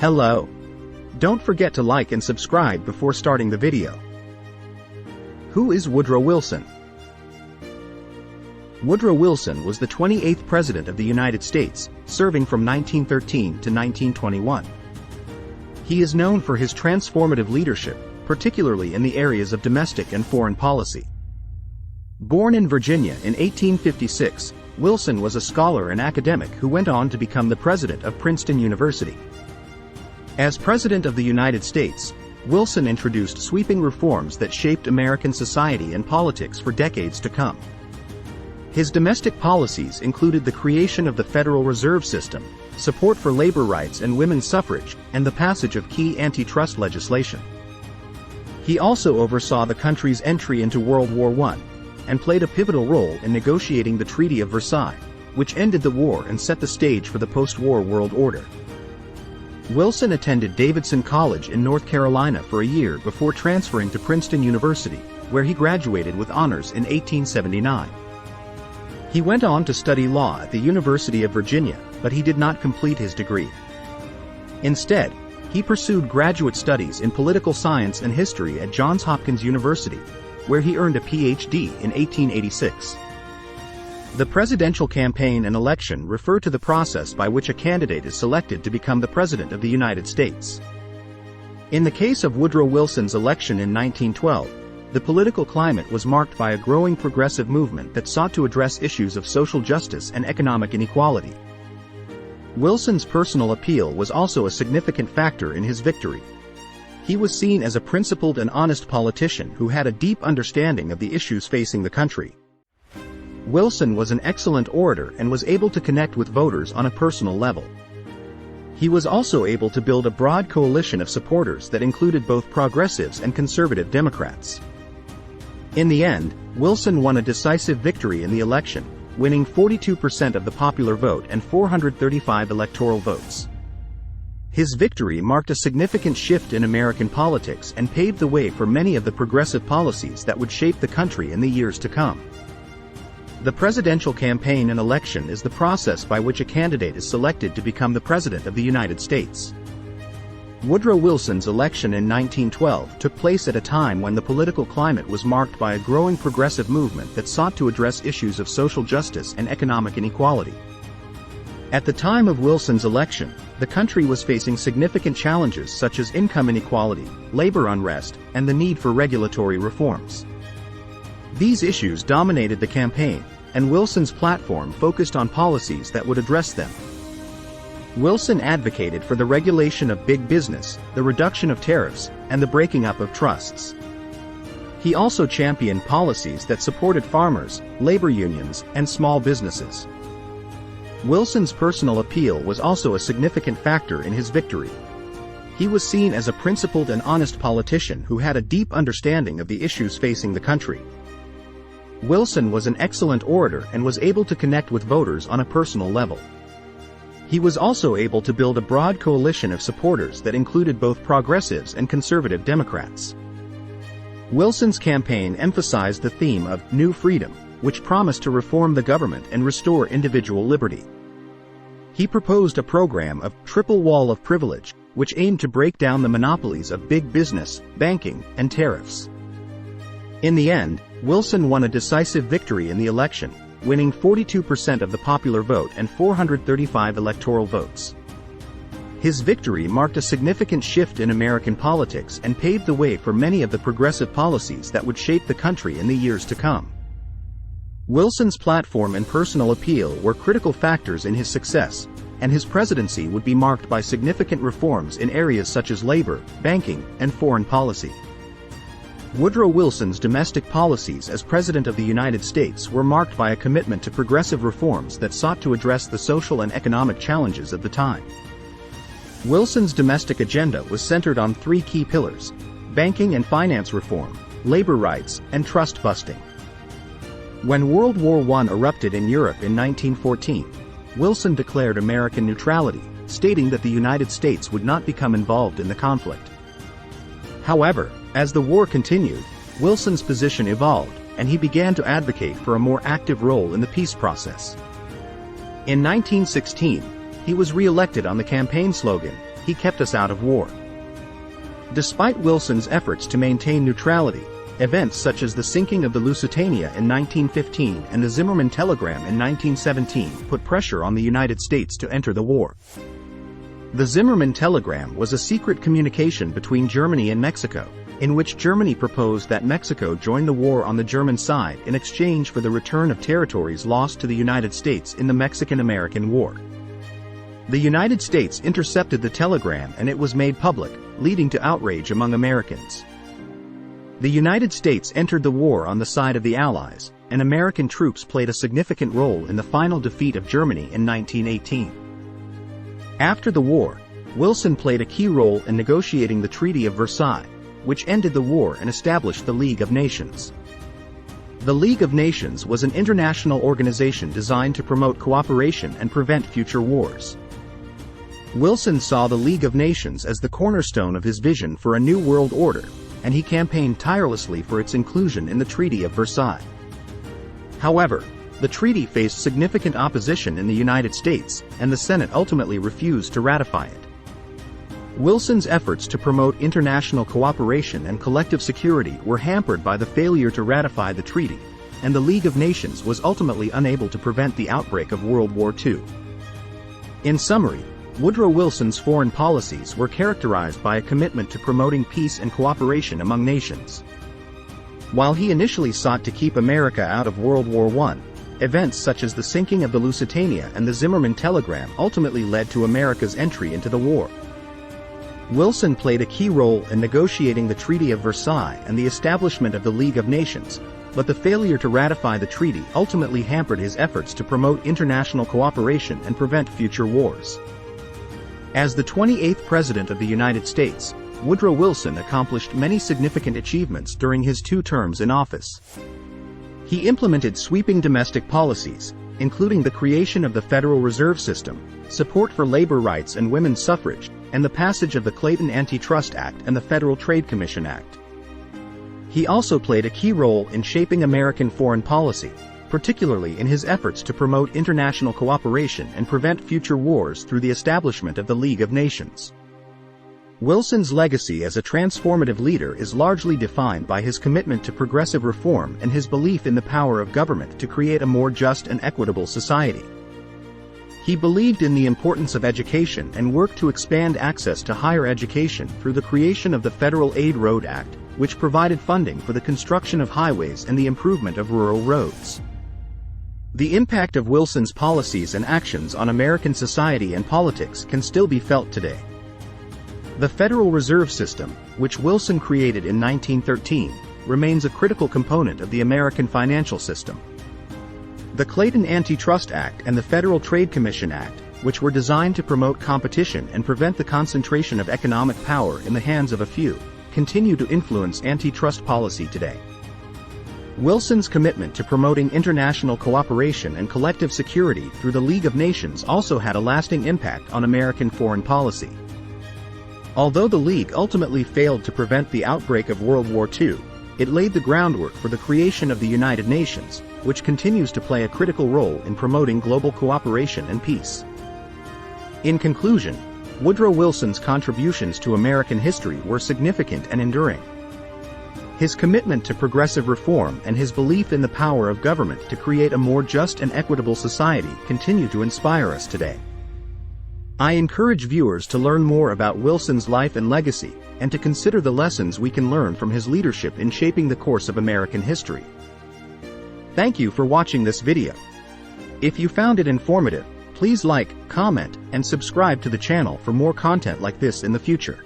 Hello. Don't forget to like and subscribe before starting the video. Who is Woodrow Wilson? Woodrow Wilson was the 28th President of the United States, serving from 1913 to 1921. He is known for his transformative leadership, particularly in the areas of domestic and foreign policy. Born in Virginia in 1856, Wilson was a scholar and academic who went on to become the president of Princeton University. As President of the United States, Wilson introduced sweeping reforms that shaped American society and politics for decades to come. His domestic policies included the creation of the Federal Reserve System, support for labor rights and women's suffrage, and the passage of key antitrust legislation. He also oversaw the country's entry into World War I, and played a pivotal role in negotiating the Treaty of Versailles, which ended the war and set the stage for the post-war world order. Wilson attended Davidson College in North Carolina for a year before transferring to Princeton University, where he graduated with honors in 1879. He went on to study law at the University of Virginia, but he did not complete his degree. Instead, he pursued graduate studies in political science and history at Johns Hopkins University, where he earned a Ph.D. in 1886. The presidential campaign and election refer to the process by which a candidate is selected to become the President of the United States. In the case of Woodrow Wilson's election in 1912, the political climate was marked by a growing progressive movement that sought to address issues of social justice and economic inequality. Wilson's personal appeal was also a significant factor in his victory. He was seen as a principled and honest politician who had a deep understanding of the issues facing the country. Wilson was an excellent orator and was able to connect with voters on a personal level. He was also able to build a broad coalition of supporters that included both progressives and conservative Democrats. In the end, Wilson won a decisive victory in the election, winning 42% of the popular vote and 435 electoral votes. His victory marked a significant shift in American politics and paved the way for many of the progressive policies that would shape the country in the years to come. The presidential campaign and election is the process by which a candidate is selected to become the President of the United States. Woodrow Wilson's election in 1912 took place at a time when the political climate was marked by a growing progressive movement that sought to address issues of social justice and economic inequality. At the time of Wilson's election, the country was facing significant challenges such as income inequality, labor unrest, and the need for regulatory reforms. These issues dominated the campaign, and Wilson's platform focused on policies that would address them. Wilson advocated for the regulation of big business, the reduction of tariffs, and the breaking up of trusts. He also championed policies that supported farmers, labor unions, and small businesses. Wilson's personal appeal was also a significant factor in his victory. He was seen as a principled and honest politician who had a deep understanding of the issues facing the country. Wilson was an excellent orator and was able to connect with voters on a personal level. He was also able to build a broad coalition of supporters that included both progressives and conservative Democrats. Wilson's campaign emphasized the theme of New Freedom, which promised to reform the government and restore individual liberty. He proposed a program of Triple Wall of Privilege, which aimed to break down the monopolies of big business, banking, and tariffs. In the end, Wilson won a decisive victory in the election, winning 42% of the popular vote and 435 electoral votes. His victory marked a significant shift in American politics and paved the way for many of the progressive policies that would shape the country in the years to come. Wilson's platform and personal appeal were critical factors in his success, and his presidency would be marked by significant reforms in areas such as labor, banking, and foreign policy. Woodrow Wilson's domestic policies as President of the United States were marked by a commitment to progressive reforms that sought to address the social and economic challenges of the time. Wilson's domestic agenda was centered on three key pillars: banking and finance reform, labor rights, and trust busting. When World War I erupted in Europe in 1914, Wilson declared American neutrality, stating that the United States would not become involved in the conflict. However, as the war continued, Wilson's position evolved, and he began to advocate for a more active role in the peace process. In 1916, he was re-elected on the campaign slogan, he kept us out of war. Despite Wilson's efforts to maintain neutrality, events such as the sinking of the Lusitania in 1915 and the Zimmermann telegram in 1917 put pressure on the United States to enter the war. The Zimmermann telegram was a secret communication between Germany and Mexico, in which Germany proposed that Mexico join the war on the German side in exchange for the return of territories lost to the United States in the Mexican-American War. The United States intercepted the telegram and it was made public, leading to outrage among Americans. The United States entered the war on the side of the Allies, and American troops played a significant role in the final defeat of Germany in 1918. After the war, Wilson played a key role in negotiating the Treaty of Versailles, which ended the war and established the League of Nations. The League of Nations was an international organization designed to promote cooperation and prevent future wars. Wilson saw the League of Nations as the cornerstone of his vision for a new world order, and he campaigned tirelessly for its inclusion in the Treaty of Versailles. However, the treaty faced significant opposition in the United States, and the Senate ultimately refused to ratify it. Wilson's efforts to promote international cooperation and collective security were hampered by the failure to ratify the treaty, and the League of Nations was ultimately unable to prevent the outbreak of World War II. In summary, Woodrow Wilson's foreign policies were characterized by a commitment to promoting peace and cooperation among nations. While he initially sought to keep America out of World War I, events such as the sinking of the Lusitania and the Zimmermann telegram ultimately led to America's entry into the war. Wilson played a key role in negotiating the Treaty of Versailles and the establishment of the League of Nations, but the failure to ratify the treaty ultimately hampered his efforts to promote international cooperation and prevent future wars. As the 28th President of the United States, Woodrow Wilson accomplished many significant achievements during his 2 terms in office. He implemented sweeping domestic policies, including the creation of the Federal Reserve System, support for labor rights and women's suffrage, and the passage of the Clayton Antitrust Act and the Federal Trade Commission Act. He also played a key role in shaping American foreign policy, particularly in his efforts to promote international cooperation and prevent future wars through the establishment of the League of Nations. Wilson's legacy as a transformative leader is largely defined by his commitment to progressive reform and his belief in the power of government to create a more just and equitable society. He believed in the importance of education and worked to expand access to higher education through the creation of the Federal Aid Road Act, which provided funding for the construction of highways and the improvement of rural roads. The impact of Wilson's policies and actions on American society and politics can still be felt today. The Federal Reserve System, which Wilson created in 1913, remains a critical component of the American financial system. The Clayton Antitrust Act and the Federal Trade Commission Act, which were designed to promote competition and prevent the concentration of economic power in the hands of a few, continue to influence antitrust policy today. Wilson's commitment to promoting international cooperation and collective security through the League of Nations also had a lasting impact on American foreign policy. Although the League ultimately failed to prevent the outbreak of World War II, it laid the groundwork for the creation of the United Nations, which continues to play a critical role in promoting global cooperation and peace. In conclusion, Woodrow Wilson's contributions to American history were significant and enduring. His commitment to progressive reform and his belief in the power of government to create a more just and equitable society continue to inspire us today. I encourage viewers to learn more about Wilson's life and legacy, and to consider the lessons we can learn from his leadership in shaping the course of American history. Thank you for watching this video. If you found it informative, please like, comment, and subscribe to the channel for more content like this in the future.